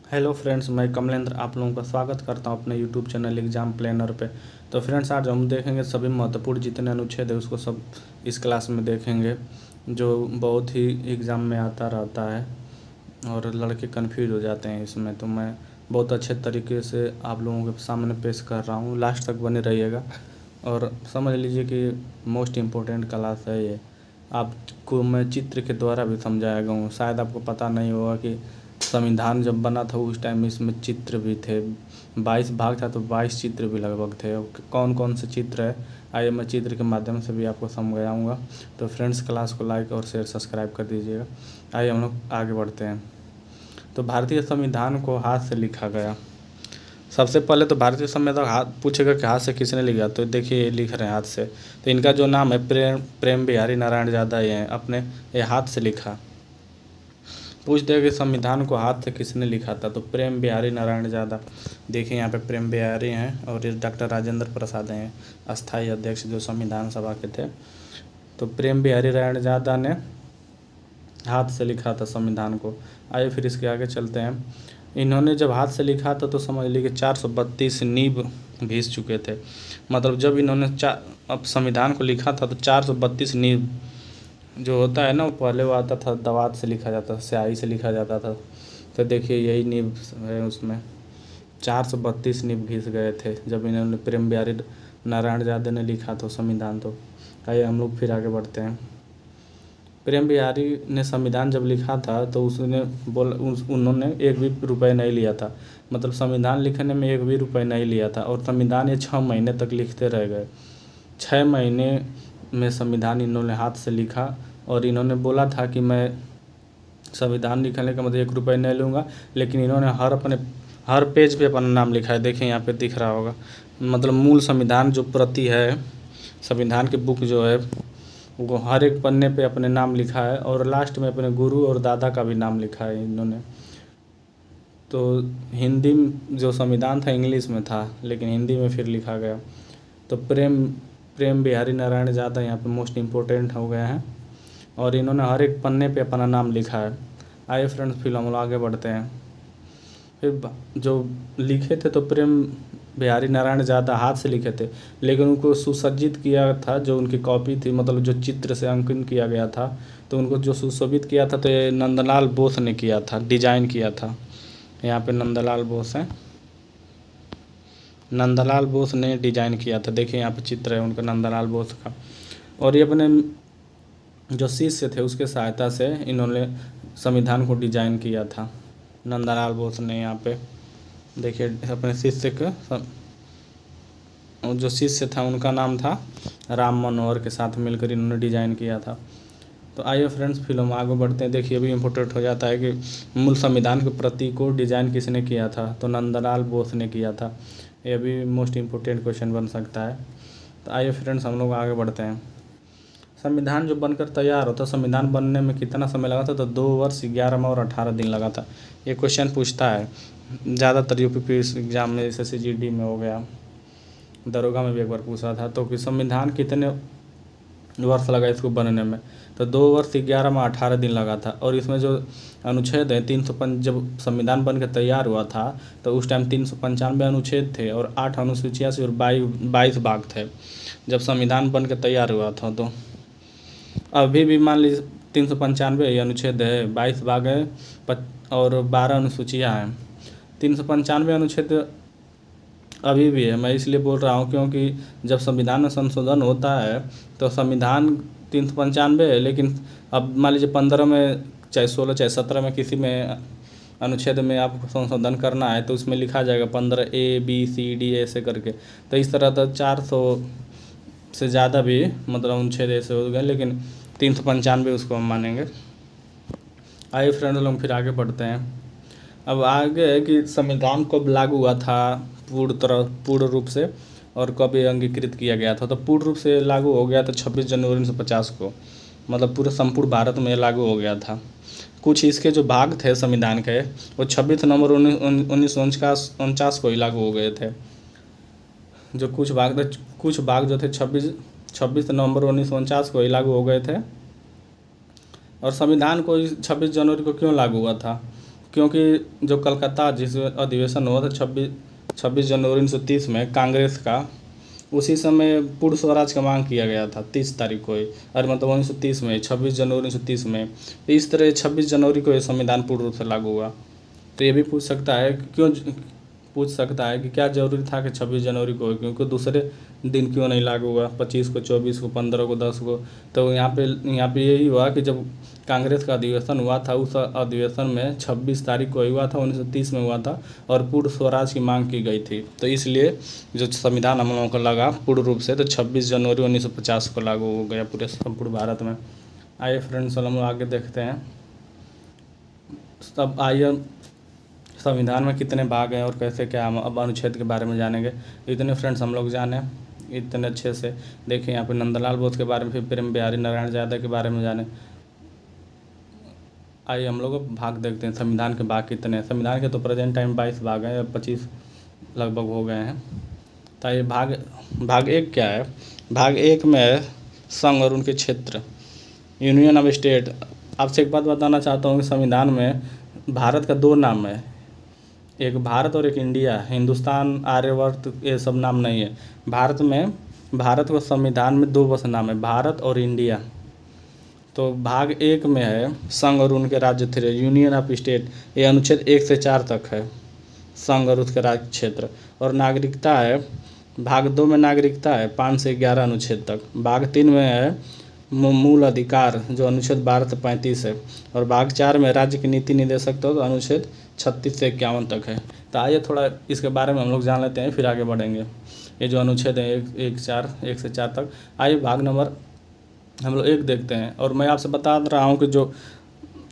Hello friends, मैं कमलेंद्र आप लोगों का स्वागत करता हूं अपने यूट्यूब चैनल एग्ज़ाम प्लानर पे। तो फ्रेंड्स, आज हम देखेंगे सभी महत्वपूर्ण जितने अनुच्छेद है उसको सब इस क्लास में देखेंगे, जो बहुत ही एग्ज़ाम में आता रहता है और लड़के कंफ्यूज हो जाते हैं इसमें। तो मैं बहुत अच्छे तरीके से आप लोगों के सामने पेश कर रहा हूँ, लास्ट तक बने रहिएगा और समझ लीजिए कि मोस्ट इम्पोर्टेंट क्लास है ये। आपको मैं चित्र के द्वारा भी समझाएगा हूँ। शायद आपको पता नहीं होगा कि संविधान जब बना था उस टाइम इसमें चित्र भी थे। 22 भाग था तो 22 चित्र भी लगभग थे। कौन कौन से चित्र है आइए मैं चित्र के माध्यम से भी आपको समझाऊंगा। तो फ्रेंड्स, क्लास को लाइक और शेयर सब्सक्राइब कर दीजिएगा। आइए हम लोग आगे बढ़ते हैं। तो भारतीय संविधान को हाथ से लिखा गया। सबसे पहले तो भारतीय संविधान हाथ पूछेगा कि हाथ से किसने लिखा, तो देखिए ये लिख रहे हैं हाथ से। तो इनका जो नाम है प्रेम बिहारी नारायण ज़्यादा ये अपने ये हाथ से लिखा। पूछ दे कि संविधान को हाथ से किसने लिखा था, तो प्रेम बिहारी नारायण ज़्यादा। देखिए यहाँ पे प्रेम बिहारी हैं और ये डॉक्टर राजेंद्र प्रसाद हैं, अस्थाई अध्यक्ष जो संविधान सभा के थे। तो प्रेम बिहारी नारायण ज़्यादा ने हाथ से लिखा था संविधान को। आइए फिर इसके आगे चलते हैं। इन्होंने जब हाथ से लिखा था तो समझ लीजिए 432 नींव घिस चुके थे। मतलब जब इन्होंने अब संविधान को लिखा था तो 432 नींव जो होता है ना, वो पहले वो आता था दवात से लिखा जाता था, स्याही से लिखा जाता था। तो देखिए यही नींव है, उसमें 432 नींव घिस गए थे जब इन्होंने प्रेम बिहारी नारायण ज़्यादा ने लिखा था संविधान। तो आइए हम लोग फिर आगे बढ़ते हैं। प्रेम बिहारी ने संविधान जब लिखा था तो उसने उन्होंने एक भी रुपये नहीं लिया था। मतलब संविधान लिखने में एक भी रुपये नहीं लिया था और संविधान ये 6 महीने तक लिखते रह गए। 6 महीने में संविधान इन्होंने हाथ से लिखा और इन्होंने बोला था कि मैं संविधान लिखने का मतलब 1 रुपये नहीं लूँगा, लेकिन इन्होंने हर पेज पे अपना नाम लिखा है। देखें यहाँ पे दिख रहा होगा। मतलब मूल संविधान जो प्रति है, संविधान की बुक जो है, वो हर एक पन्ने पे अपने नाम लिखा है और लास्ट में अपने गुरु और दादा का भी नाम लिखा है इन्होंने। तो हिंदी में जो संविधान था इंग्लिश में था, लेकिन हिंदी में फिर लिखा गया। तो प्रेम बिहारी नारायण ज़्यादा यहाँ पे मोस्ट इम्पोर्टेंट हो गए हैं और इन्होंने हर एक पन्ने पे अपना नाम लिखा है। आइए फ्रेंड्स, फिर हम लोग आगे बढ़ते हैं। फिर जो लिखे थे तो प्रेम बिहारी नारायण ज़्यादा हाथ से लिखे थे, लेकिन उनको सुसज्जित किया था जो उनकी कॉपी थी, मतलब जो चित्र से अंकन किया गया था, तो उनको जो सुशोभित किया था तो ये नंदलाल बोस ने किया था, डिजाइन किया था। यहाँ पे नंदलाल बोस हैं, नंदलाल बोस ने डिजाइन किया था। देखिए यहाँ पे चित्र है उनका नंदलाल बोस का। और ये अपने जो शिष्य थे उसके सहायता से इन्होंने संविधान को डिजाइन किया था, नंदलाल बोस ने। यहाँ पे देखिए अपने शिष्य के जो शिष्य था उनका नाम था राम मनोहर, के साथ मिलकर इन्होंने डिजाइन किया था। तो आइए फ्रेंड्स, फिर हम आगे बढ़ते हैं। देखिए अभी इम्पोर्टेंट हो जाता है कि मूल संविधान की प्रति को डिजाइन किसने किया था, तो नंदलाल बोस ने किया था। ये भी मोस्ट इम्पोर्टेंट क्वेश्चन बन सकता है। तो आइए फ्रेंड्स, हम लोग आगे बढ़ते हैं। संविधान जो बनकर तैयार होता, संविधान बनने में कितना समय लगा था, तो 2 वर्ष 11 माह और 18 दिन लगा था। ये क्वेश्चन पूछता है ज़्यादातर यूपी एग्जाम में, जैसे CGD में हो गया, दरोगा में भी एक बार पूछा था। तो कि संविधान कितने वर्ष लगा इसको बनने में, तो 2 वर्ष 11 माह 18 दिन लगा था। और इसमें जो अनुच्छेद है 305, जब संविधान बन के तैयार हुआ था तो उस टाइम 395 अनुच्छेद थे और 8 अनुसूचियाँ से और 22 भाग थे जब संविधान बन के तैयार हुआ था। तो अभी भी मान लीजिए 395 अनुच्छेद है, 22 भाग है और 12 अनुसूचियाँ हैं। 395 अनुच्छेद अभी भी है। मैं इसलिए बोल रहा हूँ क्योंकि जब संविधान में संशोधन होता है तो संविधान 395 है, लेकिन अब मान लीजिए 15 में चाहे 16 चाहे 17 में किसी में अनुच्छेद में आपको संशोधन करना है तो उसमें लिखा जाएगा 15A B C D ऐसे करके। तो इस तरह तो 400 से ज़्यादा भी मतलब अनुच्छेद ऐसे हो गए, लेकिन 395 उसको हम मानेंगे। आइए फ्रेंड लोग फिर आगे बढ़ते हैं। अब आगे है कि संविधान कब लागू हुआ था पूर्ण रूप से और कब ये अंगीकृत किया गया था। तो पूर्ण रूप से लागू हो गया था 26 जनवरी 1950 को, मतलब पूरे संपूर्ण भारत में लागू हो गया था। कुछ इसके जो भाग थे संविधान के वो 26 नवंबर 1949 को ही लागू हो गए थे। जो कुछ भाग जो थे 26 नवंबर 1949 को ही लागू हो गए थे। और संविधान को 26 जनवरी को क्यों लागू हुआ था, क्योंकि जो कलकत्ता जिस अधिवेशन हुआ था 26 जनवरी 1930 में कांग्रेस का, उसी समय पूर्ण स्वराज का मांग किया गया था 30 तारीख को ही, और मतलब 1930 में 26 जनवरी 1930 में। तो इस तरह 26 जनवरी को ये संविधान पूर्ण रूप से लागू हुआ। तो ये भी पूछ सकता है कि क्या ज़रूरी था कि 26 जनवरी को, क्योंकि दूसरे दिन क्यों नहीं लागू हुआ, 25 को, 24 को, 15 को, 10 को। तो यहाँ पे यही हुआ कि जब कांग्रेस का अधिवेशन हुआ था, उस अधिवेशन में 26 तारीख को हुआ था, 1930 में हुआ था, और पूर्ण स्वराज की मांग की गई थी। तो इसलिए जो संविधान हम लोगों को लगा पूर्ण रूप से, तो 26 जनवरी 1950 को लागू हो गया पूरे संपूर्ण भारत में। आइए फ्रेंड्स, हम लोग आगे देखते हैं। तब आइए संविधान में कितने भाग हैं और कैसे क्या, हम अब अनुच्छेद के बारे में जानेंगे। इतने फ्रेंड्स हम लोग जाने इतने अच्छे से। देखिए यहाँ पे नंदलाल बोस के बारे में, फिर प्रेम बिहारी नारायण यादव के बारे में जाने। आइए हम लोग भाग देखते हैं, संविधान के भाग कितने हैं। संविधान के तो प्रेजेंट टाइम 22 भाग हैं, 25 लगभग हो गए हैं। तो ये भाग 1 क्या है? भाग 1 में है संघ और उनके क्षेत्र, यूनियन ऑफ स्टेट। आपसे एक बात बताना चाहता हूँ कि संविधान में भारत का 2 नाम है, एक भारत और एक इंडिया। हिंदुस्तान, आर्यवर्त, ये सब नाम नहीं है। भारत को संविधान में 2 बस नाम है, भारत और इंडिया। तो भाग 1 में है संघ और उनके राज्य थे, यूनियन ऑफ स्टेट। ये अनुच्छेद 1 से 4 तक है, संघ और उसके राज्य क्षेत्र। और नागरिकता है, भाग 2 में नागरिकता है 5 से 11 अनुच्छेद तक। भाग 3 में है मूल अधिकार, जो अनुच्छेद 12 से 35 है। और भाग 4 में राज्य की नीति निर्देशक, तो अनुच्छेद 36 से 51 तक है। तो आइए थोड़ा इसके बारे में हम लोग जान लेते हैं, फिर आगे बढ़ेंगे। ये जो अनुच्छेद है 1 से 4 तक। आइए भाग नंबर हम लोग 1 देखते हैं। और मैं आपसे बता रहा हूँ कि जो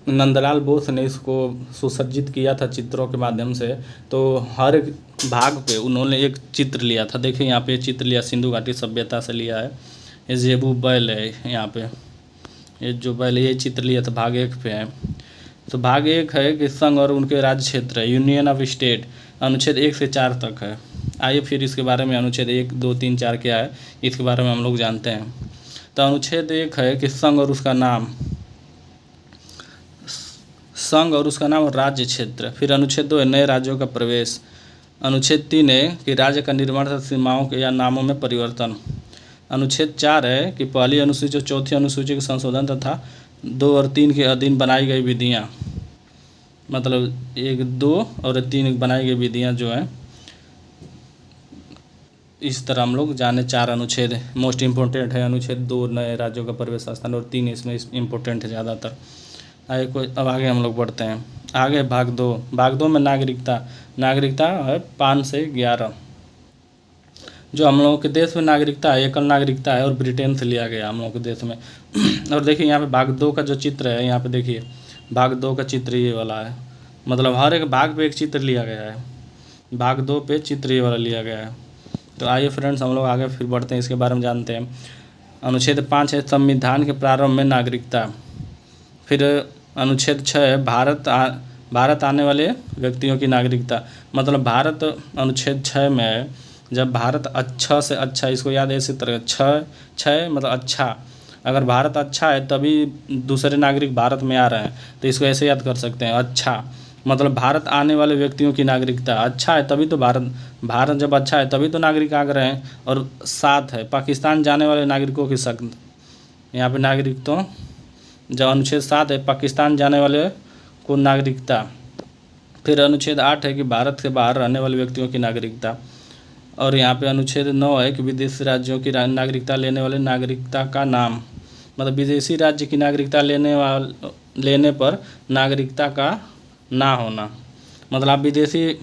नंदलाल बोस ने इसको सुसज्जित किया था चित्रों के माध्यम से, तो हर एक भाग पे उन्होंने एक चित्र लिया था। देखिए यहाँ पे चित्र लिया, सिंधु घाटी सभ्यता से लिया है। ये जेबू बैल है, यहाँ पे ये जो बैल है, ये चित्र लिया था, भाग 1 पे है। तो भाग 1 है कि संघ और उनके राज्य क्षेत्र है, यूनियन ऑफ स्टेट, अनुच्छेद 1 से 4 तक है। आइए फिर इसके बारे में अनुच्छेद 1, 2, 3, 4 क्या है, इसके बारे में हम लोग जानते हैं। तो अनुच्छेद 1 है कि संघ और उसका नाम, और राज्य क्षेत्र। फिर अनुच्छेद 2 है नए राज्यों का प्रवेश। अनुच्छेद 3 है कि राज्य का निर्माण तथा सीमाओं के या नामों में परिवर्तन। अनुच्छेद 4 है कि पहली अनुसूची और चौथी अनुसूची के संशोधन तथा 2 और 3 के अधीन बनाई गई विधियाँ, मतलब 1, 2 और 3 बनाई गई विधियाँ जो हैं, इस तरह हम लोग जाने। 4 अनुच्छेद मोस्ट इम्पोर्टेंट है। अनुच्छेद 2 नए राज्यों का प्रवेश स्थान, और 3 इसमें इम्पोर्टेंट है ज़्यादातर। अब आगे हम लोग बढ़ते हैं। आगे भाग 2 में नागरिकता है 5 से 11। जो हम लोगों के देश में नागरिकता है, एकल नागरिकता है, और ब्रिटेन से लिया गया हम लोगों के देश में। और देखिए यहाँ पे भाग 2 का जो चित्र है, यहाँ पे देखिए भाग 2 का चित्र ये वाला है, मतलब हर एक भाग पे एक चित्र लिया गया है। भाग 2 पे चित्र ये वाला लिया गया है। तो आइए फ्रेंड्स हम लोग आगे फिर बढ़ते हैं, इसके बारे में जानते हैं। अनुच्छेद 5 है संविधान के प्रारंभ में नागरिकता। फिर अनुच्छेद 6 है भारत आने वाले व्यक्तियों की नागरिकता, मतलब भारत अनुच्छेद 6 में है, जब भारत अच्छा से अच्छा, इसको याद है इसी तरह, 6 मतलब अच्छा, अगर भारत अच्छा है तभी दूसरे नागरिक भारत में आ रहे हैं, तो इसको ऐसे याद कर सकते हैं। अच्छा मतलब भारत आने वाले व्यक्तियों की नागरिकता, अच्छा है तभी तो भारत जब अच्छा है तभी तो नागरिक आ रहे हैं। और 7 है पाकिस्तान जाने वाले नागरिकों की शक्ल, यहाँ पे नागरिक तो जब अनुच्छेद 7 है पाकिस्तान जाने वाले को नागरिकता। फिर अनुच्छेद 8 है कि भारत से बाहर रहने वाले व्यक्तियों की नागरिकता। और यहाँ पे अनुच्छेद 9 है कि विदेशी राज्यों की नागरिकता लेने वाले नागरिकता का नाम, मतलब विदेशी राज्य की नागरिकता लेने पर नागरिकता का ना होना, मतलब आप विदेशी,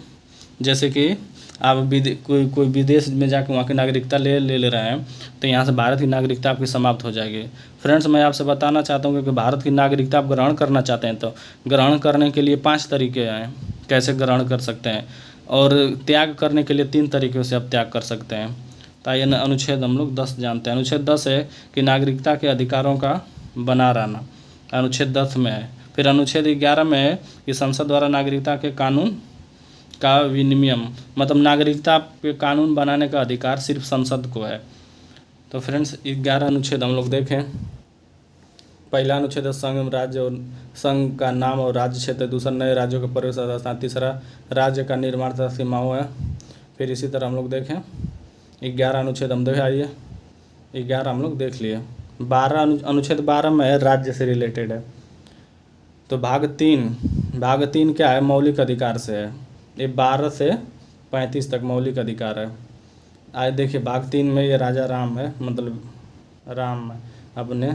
जैसे कि आप कोई विदेश में जाकर वहाँ की नागरिकता ले रहे हैं, तो यहाँ से भारत की नागरिकता आपकी समाप्त हो जाएगी। फ्रेंड्स मैं आपसे बताना चाहता हूँ कि भारत की नागरिकता आप ग्रहण करना चाहते हैं, तो ग्रहण करने के लिए 5 तरीके हैं कैसे ग्रहण कर सकते हैं, और त्याग करने के लिए 3 तरीक़ों से आप त्याग कर सकते हैं। तो आइए अनुच्छेद हम लोग 10 जानते हैं। अनुच्छेद 10 है कि नागरिकता के अधिकारों का बना रहना, अनुच्छेद 10 में है। फिर अनुच्छेद 11 में है कि संसद द्वारा नागरिकता के कानून का विनियमन, मतलब नागरिकता पे कानून बनाने का अधिकार सिर्फ संसद को है। तो फ्रेंड्स 11 अनुच्छेद हम लोग देखें। पहला अनुच्छेद है संघ एवं राज्य और संघ का नाम और राज्य क्षेत्र। दूसरा नए राज्यों के प्रवेश स्थान। तीसरा राज्य का निर्माण तथा सीमाओं है। फिर इसी तरह हम लोग देखें 11 अनुच्छेद हम देखें, आइए 11 हम लोग देख लिए। 12 अनुच्छेद 12 में है राज्य से रिलेटेड है। तो भाग 3 क्या है, मौलिक अधिकार से है। ये 12 से 35 तक मौलिक अधिकार है। आए देखिए भाग 3 में ये राजा राम है, मतलब राम अपने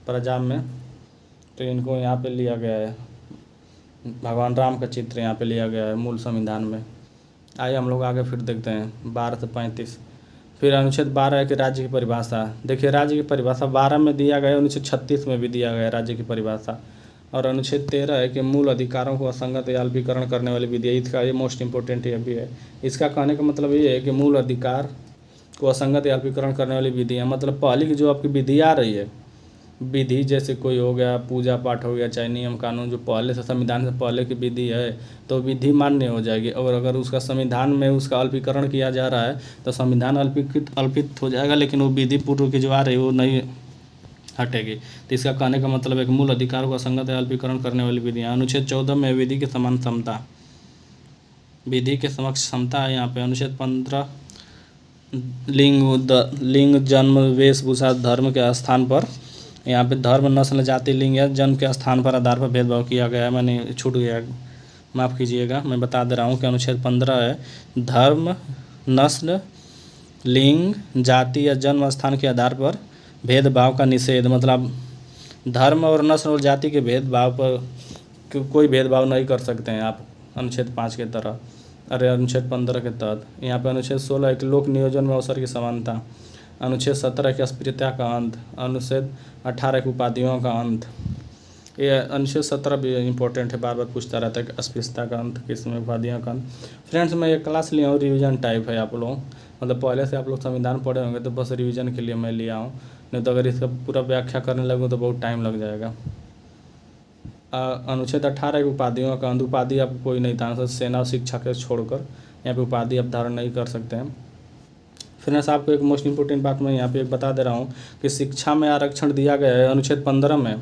प्रजा में, तो इनको यहाँ पे लिया गया है, भगवान राम का चित्र यहाँ पे लिया गया है मूल संविधान में। आइए हम लोग आगे फिर देखते हैं 12 से 35। फिर अनुच्छेद 12 है कि राज्य की परिभाषा। देखिए राज्य की परिभाषा 12 में दिया गया है, 1936 में भी दिया गया है राज्य की परिभाषा। और अनुच्छेद 13 है कि मूल अधिकारों को असंगत या अल्पीकरण करने वाली विधि है। इसका ये मोस्ट इंपॉर्टेंट ये भी है। इसका कहने का मतलब ये है कि मूल अधिकार को असंगत या अल्पीकरण करने वाली विधि है। मतलब पहले की जो आपकी विधि आ रही है, विधि जैसे कोई हो गया, पूजा पाठ हो गया, चाहे नियम कानून जो पहले से संविधान से पहले की विधि है, तो विधि मान्य हो जाएगी। और अगर उसका संविधान में उसका अल्पीकरण किया जा रहा है तो संविधान अल्पित हो जाएगा, लेकिन वो विधि पूर्व की जो आ रही है वो नहीं हटेगी। तो इसका कहने का मतलब एक मूल अधिकार को असंगत या अल्पीकरण करने वाली विधि है। अनुच्छेद 14 में विधि के समान समता, विधि के समक्ष समता है। यहाँ पे अनुच्छेद 15 लिंग जन्म वेशभूषा धर्म के स्थान पर, यहाँ पे धर्म नस्ल जाति लिंग या जन्म के स्थान पर आधार पर भेदभाव किया गया है। मैंने छूट गया, माफ़ कीजिएगा, मैं बता दे रहा हूँ कि अनुच्छेद 15 है धर्म नस्ल लिंग जाति या जन्म स्थान के आधार पर भेदभाव का निषेध। मतलब धर्म और नस्ल और जाति के भेदभाव पर कोई भेदभाव नहीं कर सकते हैं आप अनुच्छेद 5 के तरह, अरे अनुच्छेद 15 के तहत। यहाँ पे अनुच्छेद 16 एक लोक नियोजन में अवसर की समानता। अनुच्छेद 17 की अस्पृश्यता का अंत। अनुच्छेद 18 की उपाधियों का अंत। ये अनुच्छेद 17 भी इम्पोर्टेंट है, बार बार पूछता रहता है कि अस्पृश्यता का अंत किसमें, उपाधियों का अंत। फ्रेंड्स मैं ये क्लास लिया हूँ रिवीजन टाइप है, आप लोग मतलब पहले से आप लोग संविधान पढ़े होंगे तो बस रिवीजन के लिए मैं लिया हूँ, नहीं तो अगर इसका पूरा व्याख्या करने लगूँ तो बहुत टाइम लग जाएगा। अनुच्छेद 18 की उपाधियों का अंत। उपाधि आपको कोई नहीं था, सेना और शिक्षा के छोड़कर यहाँ पे उपाधि आप धारण नहीं कर सकते हैं। फ्रेंड्स आपको एक मोस्ट इंपॉर्टेंट बात मैं यहाँ पे एक बता दे रहा हूँ कि शिक्षा में आरक्षण दिया गया है अनुच्छेद 15 में,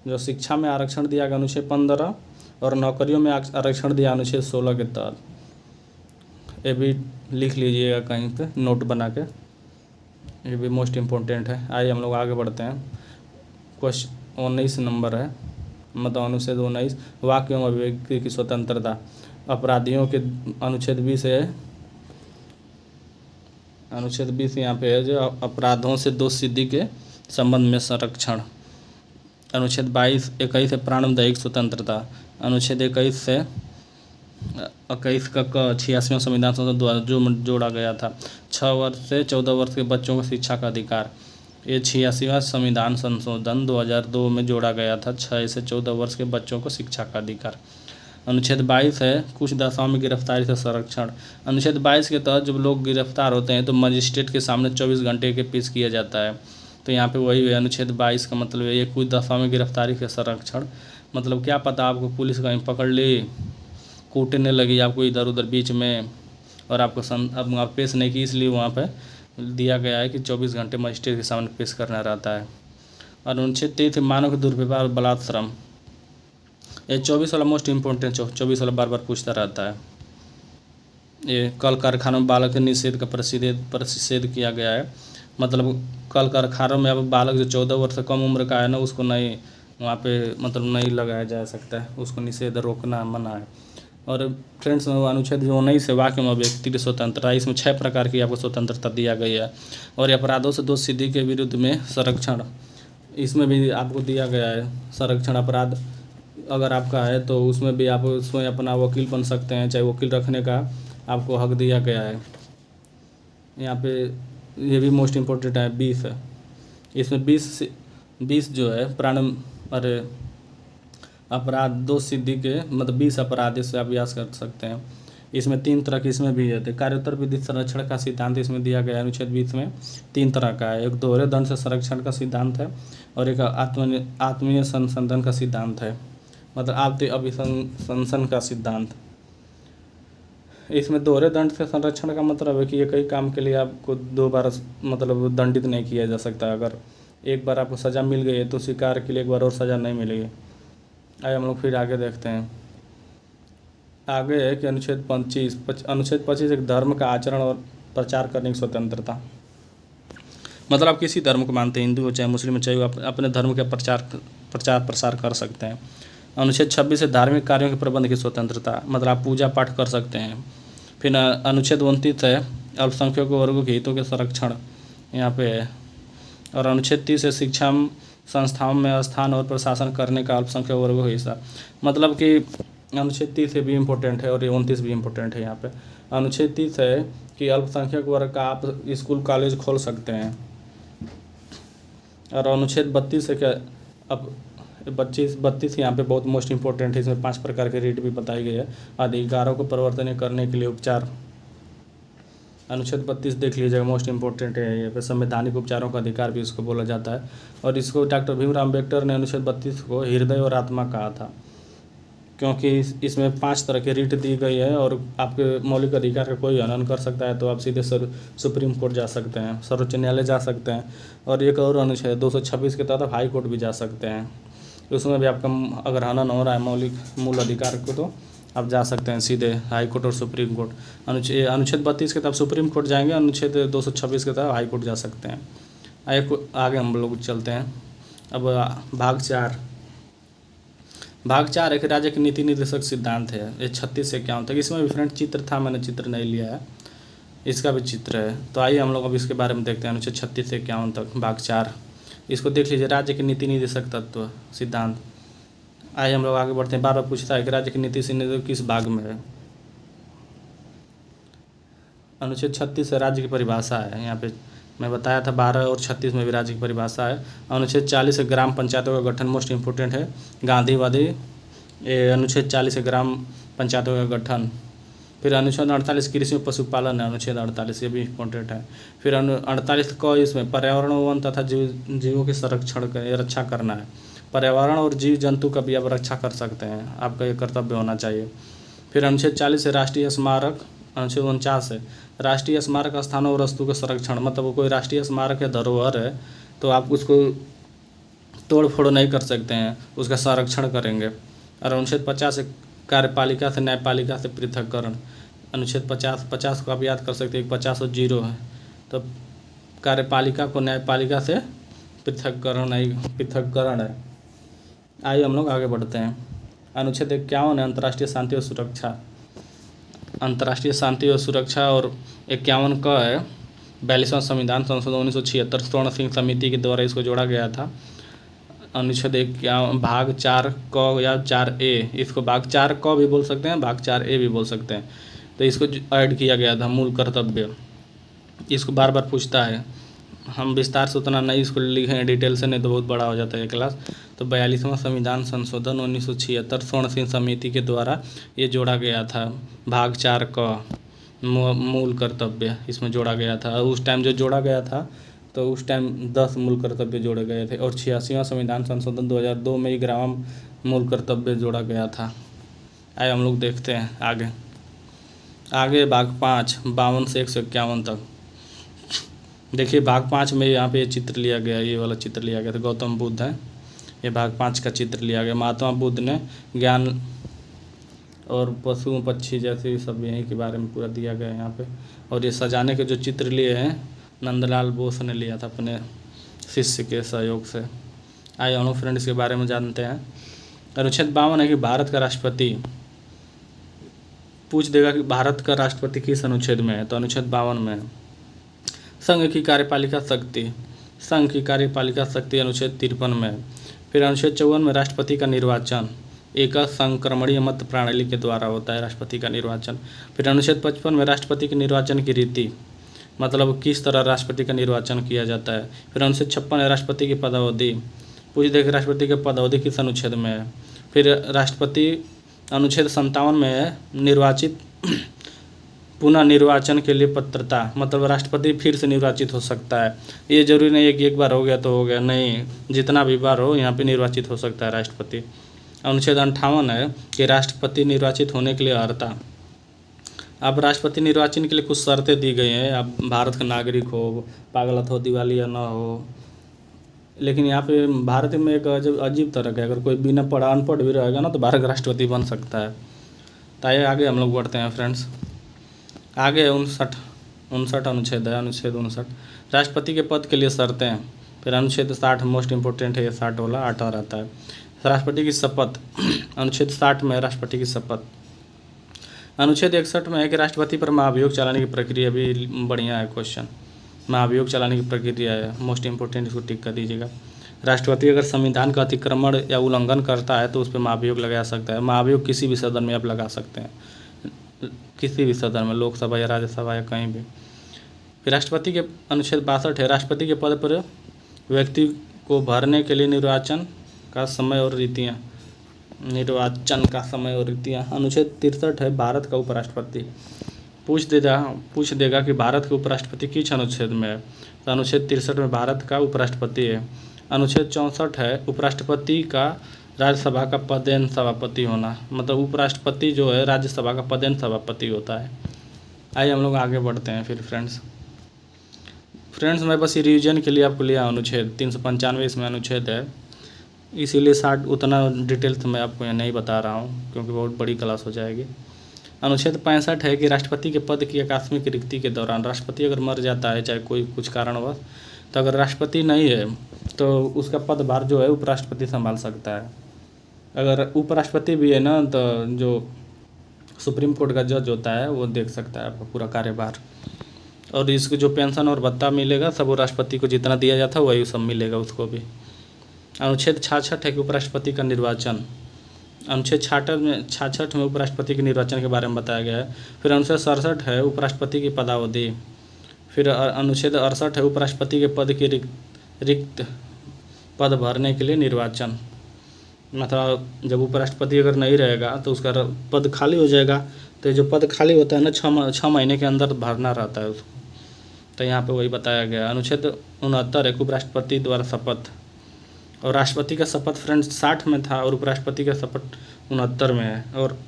जो शिक्षा में आरक्षण दिया गया अनुच्छेद 15, और नौकरियों में आरक्षण दिया अनुच्छेद 16 के तहत। ये भी लिख लीजिएगा कहीं पे नोट बना के, ये भी मोस्ट इम्पोर्टेंट है। आइए हम लोग आगे बढ़ते हैं। क्वेश्चन 19 नंबर है, मतलब अनुच्छेद 19 वाक्य एवं अभिव्यक्ति की स्वतंत्रता। अपराधियों के अनुच्छेद 20 है, अनुच्छेद 20 यहाँ पे है जो अपराधों से दोष सिद्धि के संबंध में संरक्षण। अनुच्छेद 21 है प्राणदायिक स्वतंत्रता। अनुच्छेद 21 से 21 का 86वां संविधान संशोधन द्वारा जो जोड़ा गया था 6 वर्ष से 14 वर्ष के बच्चों को शिक्षा का अधिकार। ये 86वां संविधान संशोधन 2002 में जोड़ा गया था, 6 से 14 वर्ष के बच्चों को शिक्षा का अधिकार। अनुच्छेद 22 है कुछ दशाओं में गिरफ्तारी से संरक्षण। अनुच्छेद 22 के तहत जब लोग गिरफ्तार होते हैं तो मजिस्ट्रेट के सामने 24 घंटे के पेश किया जाता है। तो यहाँ पे वही है अनुच्छेद 22 का मतलब है ये कुछ दफा में गिरफ्तारी के संरक्षण। मतलब क्या पता आपको पुलिस कहीं पकड़ ली, कूटने लगी आपको इधर उधर बीच में, और आपको अब आप पेश नहीं की, इसलिए वहाँ पे दिया गया है कि 24 घंटे मजिस्ट्रेट के सामने पेश करना रहता है। और अनुच्छेद 23 मानव के दुर्व्यवहार बलात्श्रम। ये 24 वाला मोस्ट इम्पोर्टेंट 24 वाला बार बार पूछता रहता है। ये कल कारखानों में बालक के निषेध का प्रतिषेध किया गया है। मतलब कल कारखानों में अब बालक जो 14 वर्ष से कम उम्र का है ना, उसको नहीं वहाँ पे मतलब नहीं लगाया जा सकता है, उसको निषेध रोकना मना है। और फ्रेंड्स अनुच्छेद जो 19 है वाक्य में व्यक्ति की स्वतंत्रता, इसमें 6 प्रकार की आपको स्वतंत्रता दिया गया है। और अपराधों से दोष सिद्धि के विरुद्ध में संरक्षण, इसमें भी आपको दिया गया है संरक्षण। अपराध अगर आपका है तो उसमें भी आप उसमें अपना वकील बन सकते हैं, चाहे वकील रखने का आपको हक दिया गया है। यहाँ पे ये भी मोस्ट इम्पोर्टेंट है 20 है, इसमें 20 जो है अपराध दोष सिद्धि के मतलब 20 अपराध से अभ्यास कर सकते हैं। इसमें 3 तरह की इसमें भी है कार्योत्तर विधि संरक्षण का सिद्धांत इसमें दिया गया है। अनुच्छेद 20 में 3 तरह का है, एक दोहरे दंड से संरक्षण का सिद्धांत है और एक आत्मीय संशोधन का सिद्धांत है, मतलब आत्म अभिशंसन का सिद्धांत। इसमें दोहरे दंड से संरक्षण का मतलब है कि ये कई काम के लिए आपको 2 बार मतलब दंडित नहीं किया जा सकता। अगर एक बार आपको सज़ा मिल गई है तो उसी कार्य के लिए एक बार और सज़ा नहीं मिलेगी। आइए हम लोग फिर आगे देखते हैं। आगे है कि अनुच्छेद 25 एक धर्म का आचरण और प्रचार करने की स्वतंत्रता। मतलब आप किसी धर्म को मानते हैं, हिंदू हो चाहे मुस्लिम हो, चाहे आप अपने धर्म का प्रचार प्रसार कर सकते हैं। अनुच्छेद 26 है धार्मिक कार्यों के प्रबंध की स्वतंत्रता, मतलब आप पूजा पाठ कर सकते हैं। फिर अनुच्छेद 29 है अल्पसंख्यक वर्गों के हितों के संरक्षण यहाँ पे है। और अनुच्छेद 30 है शिक्षा संस्थाओं में स्थान और प्रशासन करने का अल्पसंख्यक वर्गों का हिस्सा। मतलब कि अनुच्छेद 30 भी इम्पोर्टेंट है और 29 भी इम्पोर्टेंट है। यहाँ पे अनुच्छेद 30 है कि अल्पसंख्यक वर्ग का आप स्कूल कॉलेज खोल सकते हैं। और अनुच्छेद 32 है कि अब 32 यहाँ पे बहुत मोस्ट इम्पोर्टेंट है। इसमें 5 प्रकार के रीट भी बताई गई है। अधिकारों को परिवर्तन करने के लिए उपचार, अनुच्छेद 32 देख लीजिएगा, मोस्ट इम्पोर्टेंट है। यहाँ पे संवैधानिक उपचारों का अधिकार भी इसको बोला जाता है। और इसको डॉक्टर भीमराव अम्बेडकर ने अनुच्छेद 32 को हृदय और आत्मा कहा था, क्योंकि इसमें 5 तरह की रीट दी गई है और आपके मौलिक अधिकार का कोई हनन कर सकता है तो आप सीधे सुप्रीम कोर्ट जा सकते हैं, सर्वोच्च न्यायालय जा सकते हैं। और एक और अनुच्छेद 226 के तहत हाई कोर्ट भी जा सकते हैं। उसमें भी आपका अगर हनन हो रहा है मूल अधिकार को तो आप जा सकते हैं सीधे हाई कोर्ट और सुप्रीम कोर्ट। अनुच्छेद 32 के तहत सुप्रीम कोर्ट जाएंगे, अनुच्छेद 226 के तहत हाई कोर्ट जा सकते हैं। आगे हम लोग चलते हैं। अब भाग 4 एक राज्य के नीति निर्देशक सिद्धांत है। ये 36 से 51 तक। इसमें भी फ्रेंड चित्र था, मैंने चित्र नहीं लिया है, इसका भी चित्र है। तो आइए हम लोग अब इसके बारे में देखते हैं। अनुच्छेद 36 से 51 तक भाग 4, इसको देख लीजिए, राज्य के नीति निर्देशक तत्व सिद्धांत। आइए हम लोग आगे बढ़ते हैं। बार बार पूछता है कि राज्य की नीति निर्देशक किस भाग में है। अनुच्छेद 36 से राज्य की परिभाषा है। यहाँ पे मैं बताया था 12 और 36 में भी राज्य की परिभाषा है। अनुच्छेद 40 से ग्राम पंचायतों का गठन मोस्ट इम्पोर्टेंट है, गांधीवादी। अनुच्छेद 40 से ग्राम पंचायतों का गठन। फिर अनुच्छेद 48 कृषि और पशुपालन है, अनुच्छेद 48, ये भी इम्पोर्टेंट है। फिर 48 को इसमें पर्यावरण वन तथा जीवों के संरक्षण रक्षा करना है। पर्यावरण और जीव जंतु का भी आप रक्षा कर सकते हैं, आपका ये कर्तव्य होना चाहिए। फिर अनुच्छेद 40 से राष्ट्रीय स्मारक। अनुच्छेद 49 है राष्ट्रीय स्मारक स्थानों और वस्तु का संरक्षण, मतलब कोई राष्ट्रीय स्मारक या धरोहर है तो आप उसको तोड़ फोड़ नहीं कर सकते हैं, उसका संरक्षण करेंगे। और अनुच्छेद 50 कार्यपालिका से न्यायपालिका से पृथककरण। अनुच्छेद 50 को आप याद कर सकते हैं, 50 और 0 है, तो कार्यपालिका को न्यायपालिका से पृथककरण है। आइए हम लोग आगे बढ़ते हैं। अनुच्छेद 51 है अंतर्राष्ट्रीय शांति और सुरक्षा। अंतर्राष्ट्रीय शांति और सुरक्षा और 51 का है 42वां संविधान संशोधन 1976 स्वर्ण सिंह समिति के द्वारा इसको जोड़ा गया था। अनुच्छेद 51 भाग 4 क या 4A, इसको भाग 4 क भी बोल सकते हैं, भाग 4A भी बोल सकते हैं। तो इसको ऐड किया गया था मूल कर्तव्य। इसको बार बार पूछता है, हम विस्तार से उतना नहीं इसको लिखे हैं डिटेल से, नहीं तो बहुत बड़ा हो जाता है क्लास। तो 42वां संविधान संशोधन 1976 स्वर्ण सिंह समिति के द्वारा ये जोड़ा गया था। भाग 4 का मूल कर्तव्य इसमें जोड़ा गया था। उस टाइम जो जोड़ा गया था तो उस टाइम 10 मूल कर्तव्य जोड़े गए थे। और 86वां संविधान संशोधन 2002 में 11वां मूल कर्तव्य जोड़ा गया था। आइए हम लोग देखते हैं आगे भाग 5 52 से 151 तक। देखिए भाग 5 में यहाँ पे ये चित्र लिया गया, ये वाला चित्र लिया गया था, गौतम बुद्ध है, ये भाग 5 का चित्र लिया गया। महात्मा बुद्ध ने ज्ञान और पशु पक्षी जैसे सब यहीं के बारे में पूरा दिया गया है यहाँ पे। और ये सजाने के जो चित्र लिए हैं नंदलाल बोस ने लिया था अपने शिष्य के सहयोग से। आइए हम लोग फ्रेंड इसके बारे में जानते हैं। अनुच्छेद 52 है कि भारत का राष्ट्रपति, पूछ देगा कि भारत का राष्ट्रपति किस अनुच्छेद में है, तो अनुच्छेद 52 में है। संघ की कार्यपालिका शक्ति अनुच्छेद 53 में है। फिर अनुच्छेद 54 में राष्ट्रपति का निर्वाचन एक संक्रमणीय मत प्रणाली के द्वारा होता है, राष्ट्रपति का निर्वाचन। फिर अनुच्छेद 55 में राष्ट्रपति के निर्वाचन की रीति, मतलब किस तरह राष्ट्रपति का निर्वाचन किया जाता है। फिर अनुच्छेद 56 है राष्ट्रपति की पदावधि, पूछ देखे राष्ट्रपति की पदावधि किस अनुच्छेद में है। फिर राष्ट्रपति अनुच्छेद 57 में है निर्वाचित पुनः निर्वाचन के लिए पात्रता, मतलब राष्ट्रपति फिर से निर्वाचित हो सकता है। ये जरूरी नहीं है कि एक बार हो गया तो हो गया, नहीं, जितना भी बार हो यहाँ पे निर्वाचित हो सकता है राष्ट्रपति। अनुच्छेद 58 है कि राष्ट्रपति निर्वाचित होने के लिए अर्हता, अब राष्ट्रपति निर्वाचन के लिए कुछ शर्तें दी गई हैं। आप भारत का नागरिक हो, पागल हो, दिवालिया न हो, लेकिन यहाँ पे भारत में एक अजीब तरह का, अगर कोई बिना पढ़ा अनपढ़ भी रहेगा ना तो भारत का राष्ट्रपति बन सकता है। तो आइए आगे हम लोग बढ़ते हैं फ्रेंड्स। आगे 59 अनुच्छेद है, अनुच्छेद 59 राष्ट्रपति के पद के लिए शर्तें। फिर अनुच्छेद 60 मोस्ट इंपॉर्टेंट है, ये 60 वाला 8 और आता है राष्ट्रपति की शपथ। अनुच्छेद 60 में राष्ट्रपति की शपथ। अनुच्छेद 61 में है कि राष्ट्रपति पर महाभियोग चलाने की प्रक्रिया, भी बढ़िया है क्वेश्चन, महाभियोग चलाने की प्रक्रिया है, मोस्ट इंपॉर्टेंट, इसको टिक कर दीजिएगा। राष्ट्रपति अगर संविधान का अतिक्रमण या उल्लंघन करता है तो उस पर महाभियोग लगा सकता है। महाभियोग किसी भी सदन में आप लगा सकते हैं, किसी भी सदन में, लोकसभा या राज्यसभा या कहीं भी। फिर राष्ट्रपति के अनुच्छेद 62 है, राष्ट्रपति के पद पर व्यक्ति को भरने के लिए निर्वाचन का समय और रीतियाँ, निर्वाचन का समय और रीतियाँ। अनुच्छेद 63 है, भारत का उपराष्ट्रपति। पूछ देगा कि भारत के उपराष्ट्रपति किस अनुच्छेद में है, तो अनुच्छेद 63 में भारत का उपराष्ट्रपति है। अनुच्छेद 64 है, उपराष्ट्रपति का राज्यसभा का पदेन सभापति होना, मतलब उपराष्ट्रपति जो है राज्यसभा का पदेन सभापति होता है। आइए हम लोग आगे बढ़ते हैं फिर फ्रेंड्स मैं बस रिवीजन के लिए आपको लिया अनुच्छेद 395 इसमें अनुच्छेद है, इसीलिए 60 उतना डिटेल्स मैं आपको यहाँ नहीं बता रहा हूँ क्योंकि बहुत बड़ी क्लास हो जाएगी। अनुच्छेद 65 है कि राष्ट्रपति के पद की आकस्मिक रिक्ति के दौरान, राष्ट्रपति अगर मर जाता है चाहे कोई कुछ कारणवश, तो अगर राष्ट्रपति नहीं है तो उसका पदभार जो है उपराष्ट्रपति संभाल सकता है। अगर उपराष्ट्रपति भी है ना तो जो सुप्रीम कोर्ट का जज होता है वो देख सकता है आपका पूरा कार्यभार। और इसको जो पेंशन और भत्ता मिलेगा सब वो राष्ट्रपति को जितना दिया जाता है वही सब मिलेगा उसको भी। अनुच्छेद 66 है कि उपराष्ट्रपति का निर्वाचन। अनुच्छेद 66 में उपराष्ट्रपति के निर्वाचन के बारे में बताया गया है। फिर अनुच्छेद 67 है उपराष्ट्रपति की पदावधि। फिर अनुच्छेद 68 है उपराष्ट्रपति के पद की रिक्त पद भरने के लिए निर्वाचन, मतलब जब उपराष्ट्रपति अगर नहीं रहेगा तो उसका पद खाली हो जाएगा, तो जो पद खाली होता है ना 6 महीने के अंदर भरना रहता है उसको, तो यहाँ पे वही बताया गया। अनुच्छेद 69 है उपराष्ट्रपति द्वारा शपथ, और राष्ट्रपति का शपथ फ्रेंड्स 60 में था और उपराष्ट्रपति का शपथ 69 में है। और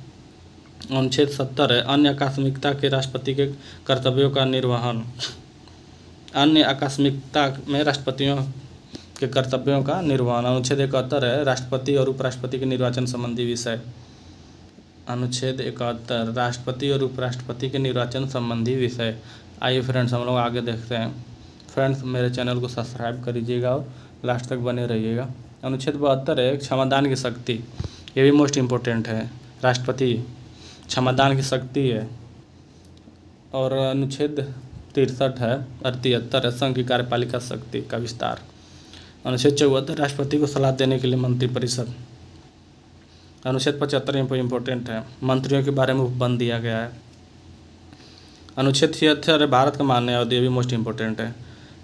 अनुच्छेद 70 है अन्य आकस्मिकता के राष्ट्रपति के कर्तव्यों का निर्वहन। अन्य आकस्मिकता में राष्ट्रपतियों के कर्तव्यों का निर्वहन। अनुच्छेद 71 है राष्ट्रपति और उपराष्ट्रपति के निर्वाचन संबंधी विषय। अनुच्छेद 71 राष्ट्रपति और उपराष्ट्रपति के निर्वाचन संबंधी विषय। आइए फ्रेंड्स हम लोग आगे देखते हैं। फ्रेंड्स मेरे चैनल को सब्सक्राइब कर लीजिएगा और लास्ट तक बने रहिएगा। अनुच्छेद 72 है क्षमादान की शक्ति, ये भी मोस्ट इम्पोर्टेंट है, राष्ट्रपति क्षमादान की शक्ति है। और अनुच्छेद 63 है और 73 है संघ की कार्यपालिका शक्ति का विस्तार। अनुच्छेद 74 राष्ट्रपति को सलाह देने के लिए मंत्रिपरिषद। अनुच्छेद 75 इम्पोर्टेंट है, मंत्रियों के बारे में उपबंध दिया गया है। अनुच्छेद 76 है भारत का महान्यायावधि, ये भी मोस्ट इम्पोर्टेंट है।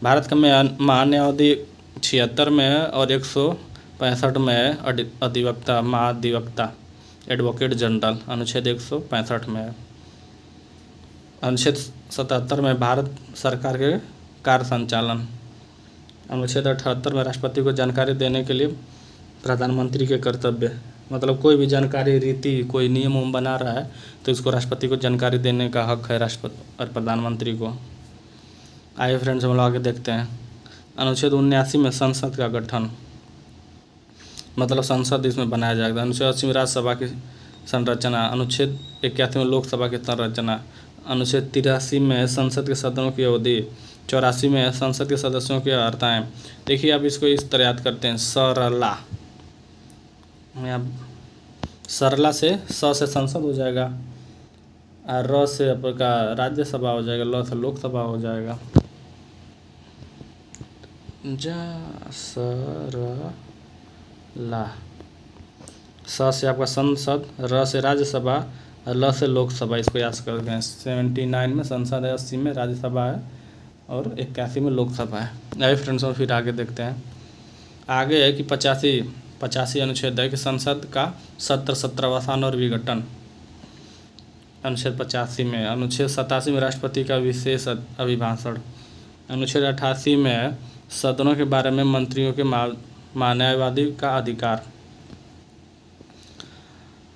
भारत का महान्यायावधि 76 में है और 165 में है अधिवक्ता, महाधिवक्ता, एडवोकेट जनरल, अनुच्छेद 165 में है। अनुच्छेद 77 में भारत सरकार के कार्य संचालन। अनुच्छेद 78 में राष्ट्रपति को जानकारी देने के लिए प्रधानमंत्री के कर्तव्य, मतलब कोई भी जानकारी, रीति, कोई नियम बना रहा है तो इसको राष्ट्रपति को जानकारी देने का हक है राष्ट्रपति और प्रधानमंत्री को। आइए फ्रेंड्स हम लोग आगे देखते हैं। अनुच्छेद 79 में संसद का गठन, मतलब संसद इसमें बनाया जाएगा। अनुच्छेद 80 में राज्यसभा की संरचना। अनुच्छेद 81 में लोकसभा की संरचना। अनुच्छेद 83 में संसद के सदनों की अवधि। 84 में संसद के सदस्यों की अर्हताएँ। देखिए आप इसको इस तरह याद करते हैं, सरला, सरला से स से संसद हो जाएगा, और र से आपका राज्यसभा हो जाएगा, ल से लोकसभा हो जाएगा। सरला, स से आपका संसद, र से राज्यसभा और ल से लोकसभा, इसको याद कर गए। 79 में संसद है, 80 में राज्यसभा है और 81 में लोकसभा है। आइए फ्रेंड्स और फिर आगे देखते हैं। आगे है कि 85 अनुच्छेद है कि संसद का सत्र 17वां और विघटन, अनुच्छेद 85 में। अनुच्छेद 87 में राष्ट्रपति का विशेष अभिभाषण। अनुच्छेद 88 में सदनों के बारे में मंत्रियों के न्यायवादी का अधिकार।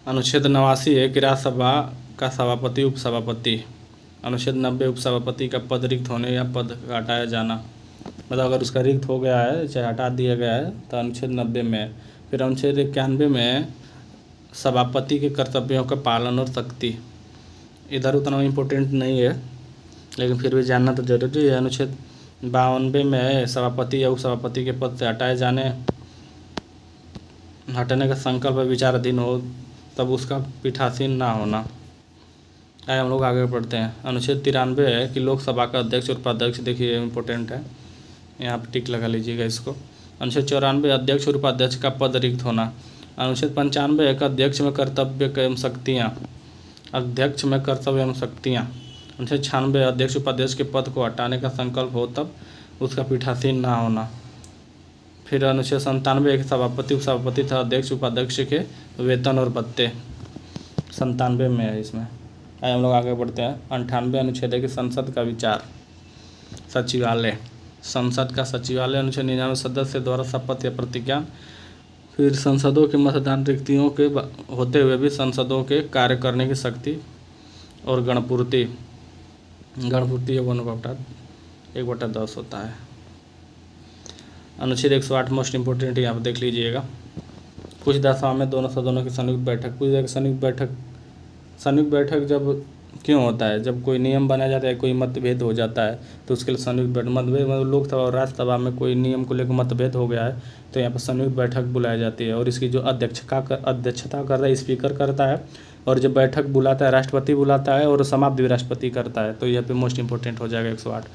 अनुच्छेद 89 है कि राज्यसभा का सभापति उपसभापति। अनुच्छेद 90 उपसभापति का पद रिक्त होने या पद हटाया जाना। मतलब अगर उसका रिक्त हो गया है चाहे हटा दिया गया है तो अनुच्छेद 90 में है। फिर अनुच्छेद 91 में सभापति के कर्तव्यों का पालन और सख्ती, इधर उतना इम्पोर्टेंट नहीं है लेकिन फिर भी जानना तो जरूरी है। अनुच्छेद 92 में सभापति या उपसभापति के पद से हटाने का संकल्प विचाराधीन हो तब उसका पीठासीन ना होना। आइए हम लोग आगे बढ़ते हैं। अनुच्छेद 93 है कि लोकसभा का अध्यक्ष और उपाध्यक्ष, देखिए इम्पोर्टेंट है, यहाँ पर टिक लगा लीजिएगा इसको। अनुच्छेद 94 अध्यक्ष और उपाध्यक्ष का पद रिक्त होना। अनुच्छेद 95 का अध्यक्ष में कर्तव्य एवं शक्तियाँ, अध्यक्ष में कर्तव्य एवं शक्तियाँ। अनुच्छेद 96 अध्यक्ष उपाध्यक्ष के पद को हटाने का संकल्प हो तब उसका पीठासीन ना होना। फिर अनुच्छेद 97 के सभापति उपसभापति तथा अध्यक्ष उपाध्यक्ष के वेतन और भत्ते 97 में है इसमें। आइए हम लोग आगे बढ़ते हैं। 98 अनुच्छेद है कि संसद का विचार, सचिवालय, संसद का सचिवालय। अनुच्छेद 99 सदस्य द्वारा शपथ या प्रतिज्ञा। फिर संसदों के मतदान रिक्तियों के होते हुए भी संसदों के कार्य करने की शक्ति और गणपूर्ति 1/10 होता है। अनुच्छेद 108 मोस्ट इम्पोर्टेंट, यहाँ पर देख लीजिएगा। कुछ दशाओं में दोनों सदनों की संयुक्त बैठक। कुछ जगह संयुक्त बैठक जब क्यों होता है, जब कोई नियम बनाया जाता है, कोई मतभेद हो जाता है तो उसके लिए संयुक्त बैठक, मतभेद मतलब लोकसभा और राज्यसभा में कोई नियम को लेकर मतभेद हो गया है तो यहाँ पर संयुक्त बैठक बुलाई जाती है और इसकी जो अध्यक्षता करता है स्पीकर करता है और जब बैठक बुलाता है राष्ट्रपति बुलाता है और समाप्ति भी राष्ट्रपति करता है। तो यह पे मोस्ट इंपॉर्टेंट हो जाएगा 108।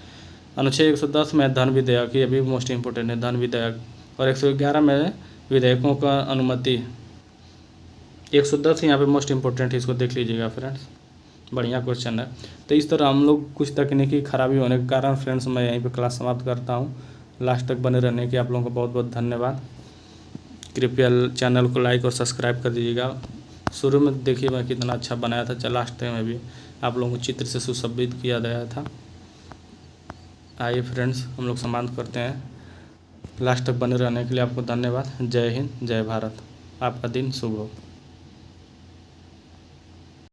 अनुच्छेद 110 में धन विधेयक, ये भी मोस्ट इंपॉर्टेंट है, धन विधेयक। और 111 में विधेयकों का अनुमति। 110 यहाँ पे मोस्ट इंपॉर्टेंट है, इसको देख लीजिएगा फ्रेंड्स, बढ़िया क्वेश्चन है। तो इस तरह हम लोग कुछ तकनीकी खराबी होने के कारण फ्रेंड्स मैं यहीं पे क्लास समाप्त करता हूँ। लास्ट तक बने रहने के आप लोगों को बहुत बहुत धन्यवाद। कृपया चैनल को लाइक और सब्सक्राइब कर दीजिएगा। शुरू में देखिए मैं कितना अच्छा बनाया था, लास्ट में भी आप लोगों को चित्र से सुशोभित किया गया था। आइए फ्रेंड्स हम लोग समाप्त करते हैं। लास्ट तक बने रहने के लिए आपको धन्यवाद। जय हिंद, जय भारत। आपका दिन शुभ हो।